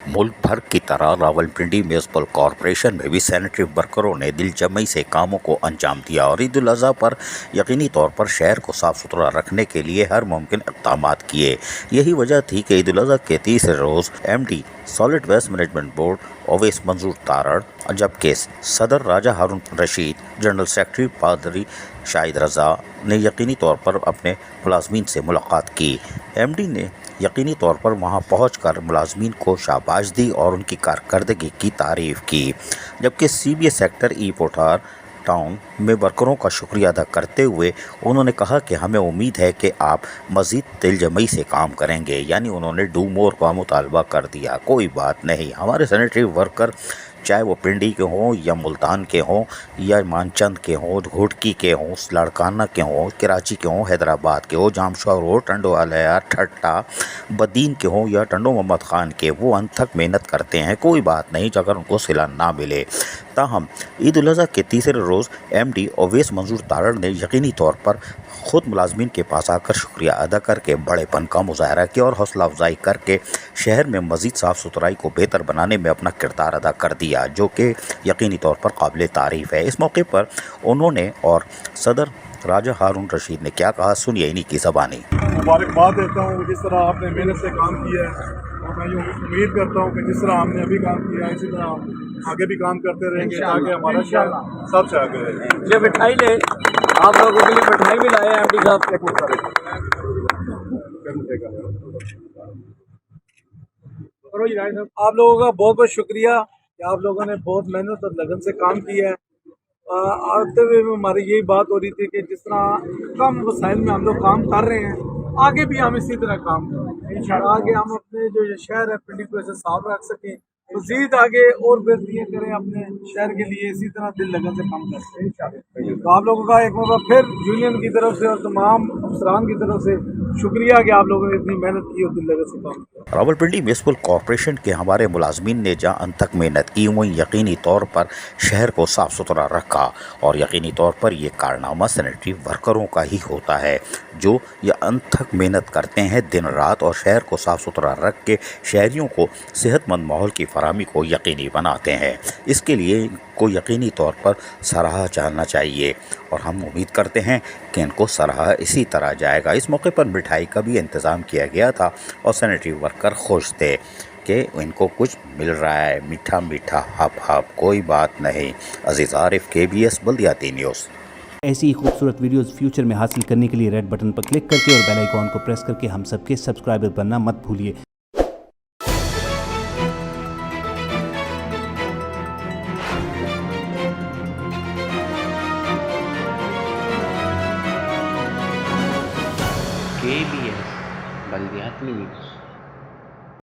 मुल्क भर की तरह रावलपिंडी म्यूनसिपल कॉरपोरेशन में भी सैनिटरी वर्करों ने दिलजमई से कामों को अंजाम दिया और ईद उल अज़हा पर यकीनी तौर पर शहर को साफ़ सुथरा रखने के लिए हर मुमकिन इक़दाम किए। यही वजह थी कि ईद उल अज़हा के तीसरे रोज़ MD solid waste management board Owais Manzoor Tarar, जबकि सदर राजा हारून रशीद, जनरल सेक्रेटरी पादरी शाहिद रज़ा ने यकीनी तौर पर अपने मुलाजमीन से मुलाकात की। MD ने यकीनी तौर पर वहां पहुंचकर मुलाजमीन को शाबाश दी और उनकी कारकर्दगी की तारीफ़ की, जबकि CBA सेक्टर पोठार टाउन में वर्करों का शुक्रिया अदा करते हुए उन्होंने कहा कि हमें उम्मीद है कि आप मज़ीद दिलजमई से काम करेंगे। यानी उन्होंने डू मोर का मुतालबा कर दिया। कोई बात नहीं, हमारे सैनिटरी वर्कर चाहे वो पिंडी के हों या मुल्तान के हों या मानचंद के हों, घोटकी के हों, लाड़काना के हों, कराची के हों, हैदराबाद के हों, जामशोर हो, टंडो आलिया, ठट्टा, बदीन के हों या टंडो मोहम्मद ख़ान के, वो अनथक मेहनत करते हैं। कोई बात नहीं अगर उनको सिला ना मिले। ताहम ईद उल अज़हा के तीसरे रोज़ MD ओवैस मंजूर तारड़ ने यकीनी तौर पर ख़ुद मुलाजमीन के पास आकर शुक्रिया अदा करके बड़ेपन का मुजाहरा किया और हौसला अफजाई करके शहर में मज़ीद साफ़ सुथराई को बेहतर बनाने में अपना किरदार अदा कर दिया, जो कि यकीनी तौर पर काबिल तारीफ़ है। इस मौके पर उन्होंने और सदर राजा हारून रशीद ने क्या कहा, सुनिए इन्हीं की ज़बानी। मुबारकबाद देता हूँ जिस तरह आपने मेहनत से काम किया है, और मैं यूँ उम्मीद करता हूँ कि जिस तरह हमने अभी काम किया इसी तरह आगे भी काम करते रहेंगे ताकि हमारा शहर सबसे आगे रहे। ये मिठाई ले, आप लोगों के लिए मिठाई भी लाए हैं MD साहब। आप लोगों का बहुत बहुत शुक्रिया कि आप लोगों ने बहुत मेहनत और लगन से काम किया है। आते हुए हमारी यही बात हो रही थी कि जिस तरह कम वसाइल में हम लोग काम कर रहे हैं, आगे भी हम इसी तरह काम करें। आगे हम अपने जो ये शहर है पिंडी को ऐसे साफ रख सकें, मज़ीद आगे और बेहतरियाँ करें अपने शहर के लिए, इसी तरह दिल लगन से काम करें। तो आप लोगों का एक बार फिर यूनियन की तरफ से और तमाम अफसरान की तरफ से शुक्रिया कि आप लोगों ने इतनी मेहनत की और दिल लगन से काम किया। रावलपिंडी म्यूनसिपल कॉरपोरेशन के हमारे मुलाजमीन ने जहाँ अनथक मेहनत की, वहीं यकीनी तौर पर शहर को साफ़ सुथरा रखा और यकीनी तौर पर यह कारनामा सैनिटरी वर्करों का ही होता है, जो ये अनथक मेहनत करते हैं दिन रात और शहर को साफ़ सुथरा रख के शहरियों को सेहतमंद माहौल की फराहमी को यकीनी बनाते हैं। इसके लिए को यकीनी तौर पर सराहा जाना चाहिए और हम उम्मीद करते हैं कि इनको सराहा इसी तरह जाएगा। इस मौके पर मिठाई का भी इंतज़ाम किया गया था और सैनिटरी वर्कर खुश थे कि इनको कुछ मिल रहा है, मीठा मीठा हप हप। कोई बात नहीं। अजीज़ आरिफ, KBS बल्दियाती न्यूज़। ऐसी ही खूबसूरत वीडियोस फ्यूचर में हासिल करने के लिए रेड बटन पर क्लिक करके और बेल आइकॉन को प्रेस करके हम सबके सब्सक्राइबर बनना मत भूलिए। KBS बल्दियाती न्यूज़।